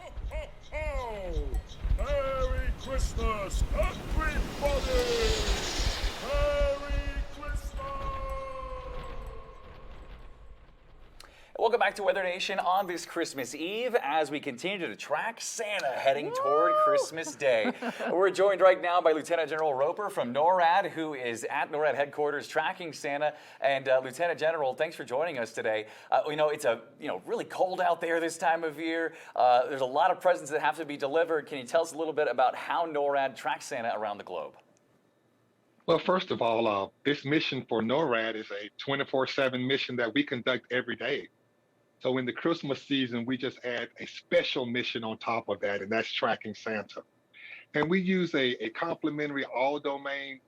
ho, ho! Merry Christmas, everybody! Merry Christmas! Welcome back to Weather Nation on this Christmas Eve as we continue to track Santa heading toward Christmas Day. We're joined right now by Lieutenant General Roper from NORAD, who is at NORAD headquarters tracking Santa. And Lieutenant General, thanks for joining us today. We know it's really cold out there this time of year. There's a lot of presents that have to be delivered. Can you tell us a little bit about how NORAD tracks Santa around the globe? Well, first of all, this mission for NORAD is a 24/7 mission that we conduct every day. So in the Christmas season, we just add a special mission on top of that, and that's tracking Santa. And we use a complementary all-domain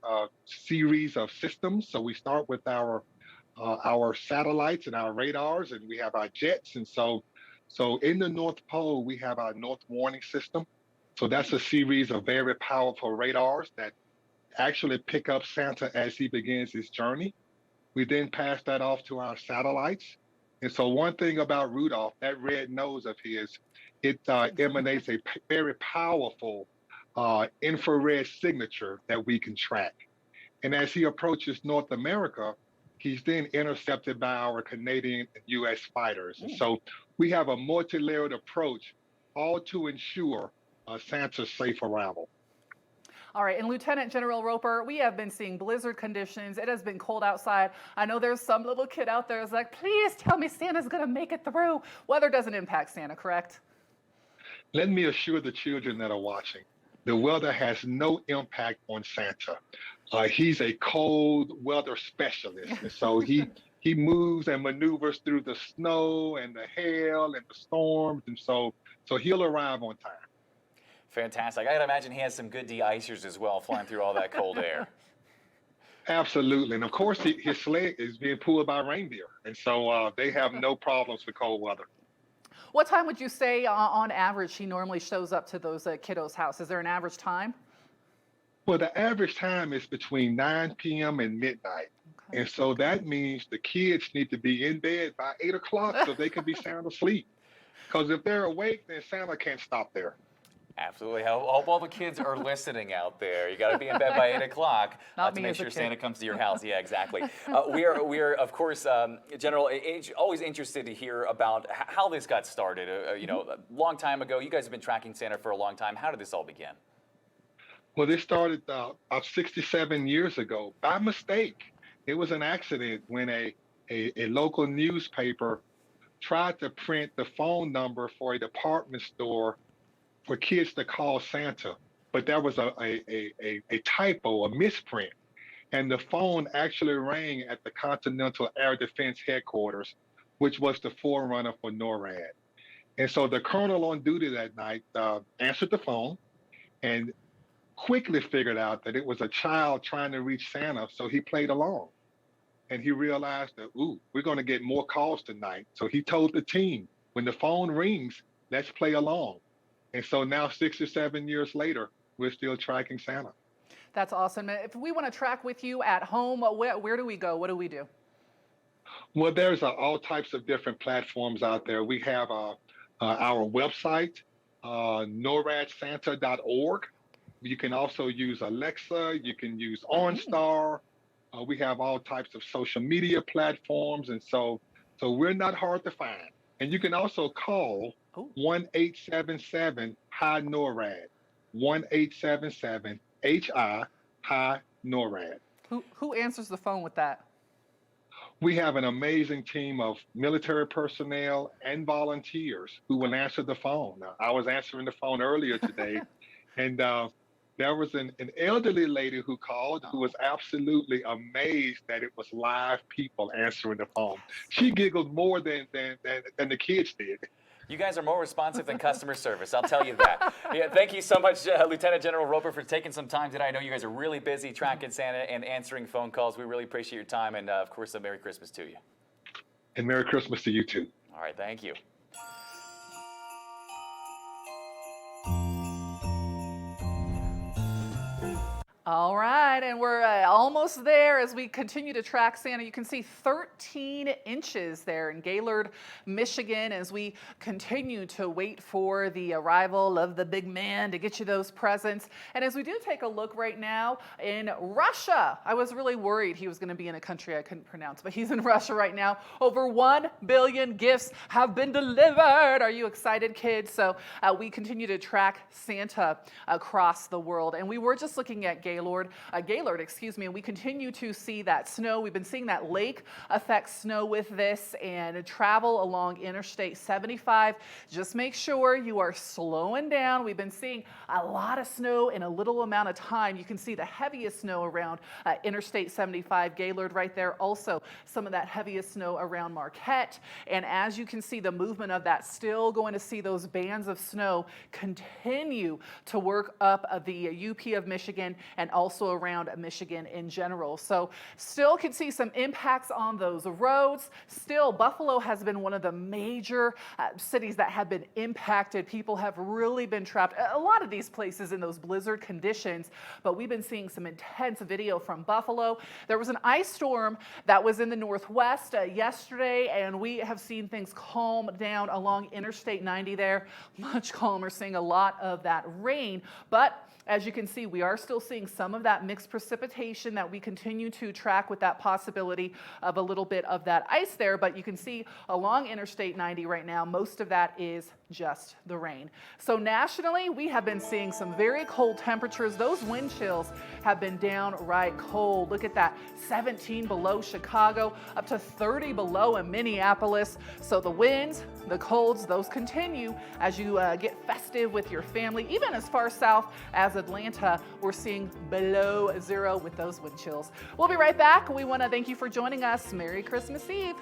series of systems. So we start with our satellites and our radars, and we have our jets. And so in the North Pole, we have our North Warning System. So that's a series of very powerful radars that actually pick up Santa as he begins his journey. We then pass that off to our satellites. And so one thing about Rudolph, that red nose of his, it emanates a very powerful infrared signature that we can track. And as he approaches North America, he's then intercepted by our Canadian and U.S. fighters. And so we have a multi-layered approach, all to ensure Santa's safe arrival. All right, and Lieutenant General Roper, we have been seeing blizzard conditions. It has been cold outside. I know there's some little kid out there who's like, please tell me Santa's gonna make it through. Weather doesn't impact Santa, correct? Let me assure the children that are watching, the weather has no impact on Santa. He's a cold weather specialist. And so he moves and maneuvers through the snow and the hail and the storms. And so he'll arrive on time. Fantastic. I gotta imagine he has some good de-icers as well, flying through all that cold air. Absolutely. And of course, his sled is being pulled by reindeer. And so they have no problems with cold weather. What time would you say on average he normally shows up to those kiddos' house? Is there an average time? Well, the average time is between 9 p.m. and midnight. Okay. And so that means the kids need to be in bed by 8 o'clock so they can be sound asleep. Because if they're awake, then Santa can't stop there. Absolutely. I hope all the kids are listening out there. You got to be in bed by 8 o'clock to make sure Santa comes to your house. Yeah, exactly. We are of course, General, always interested to hear about how this got started. A long time ago. You guys have been tracking Santa for a long time. How did this all begin? Well, this started about 67 years ago by mistake. It was an accident when a local newspaper tried to print the phone number for a department store for kids to call Santa, but there was a typo, a misprint, and the phone actually rang at the Continental Air Defense Headquarters, which was the forerunner for NORAD. And so the colonel on duty that night answered the phone and quickly figured out that it was a child trying to reach Santa, so he played along. And he realized that, we're going to get more calls tonight. So he told the team, when the phone rings, let's play along. And so now 6 or 7 years later, we're still tracking Santa. That's awesome. If we want to track with you at home, where do we go? What do we do? Well, there's all types of different platforms out there. We have our website, noradsanta.org. You can also use Alexa. You can use OnStar. We have all types of social media platforms. And so we're not hard to find. And you can also call 1-877-HI-NORAD, 1-877-HI-NORAD. Who answers the phone with that? We have an amazing team of military personnel and volunteers who will answer the phone. Now, I was answering the phone earlier today, and there was an elderly lady who called who was absolutely amazed that it was live people answering the phone. She giggled more than the kids did. You guys are more responsive than customer service, I'll tell you that. Yeah, thank you so much, Lieutenant General Roper, for taking some time today. I know you guys are really busy tracking Santa and answering phone calls. We really appreciate your time, and of course, a Merry Christmas to you. And Merry Christmas to you too. All right, thank you. All right, and we're all almost there as we continue to track Santa. You can see 13 inches there in Gaylord, Michigan, as we continue to wait for the arrival of the big man to get you those presents. And as we do take a look right now in Russia, I was really worried he was going to be in a country I couldn't pronounce, but he's in Russia right now. Over 1 billion gifts have been delivered. Are you excited, kids? So we continue to track Santa across the world. And we were just looking at Gaylord, and we continue to see that snow. We've been seeing that lake affect snow with this, and travel along Interstate 75. Just make sure you are slowing down. We've been seeing a lot of snow in a little amount of time. You can see the heaviest snow around Interstate 75, Gaylord right there. Also, some of that heaviest snow around Marquette. And as you can see, the movement of that, still going to see those bands of snow continue to work up the UP of Michigan and also around Michigan in general. So still can see some impacts on those roads. Still, Buffalo has been one of the major cities that have been impacted. People have really been trapped. A lot of these places in those blizzard conditions, but we've been seeing some intense video from Buffalo. There was an ice storm that was in the northwest yesterday, and we have seen things calm down along Interstate 90 there. Much calmer, seeing a lot of that rain, but as you can see, we are still seeing some of that mixed precipitation that we continue to track with that possibility of a little bit of that ice there. But you can see along Interstate 90 right now, most of that is just the rain. So nationally, we have been seeing some very cold temperatures. Those wind chills have been downright cold. Look at that, 17 below Chicago, up to 30 below in Minneapolis. So the winds, the colds, those continue as you get festive with your family. Even as far south as Atlanta, we're seeing below zero with those wind chills. We'll be right back. We want to thank you for joining us. Merry Christmas Eve.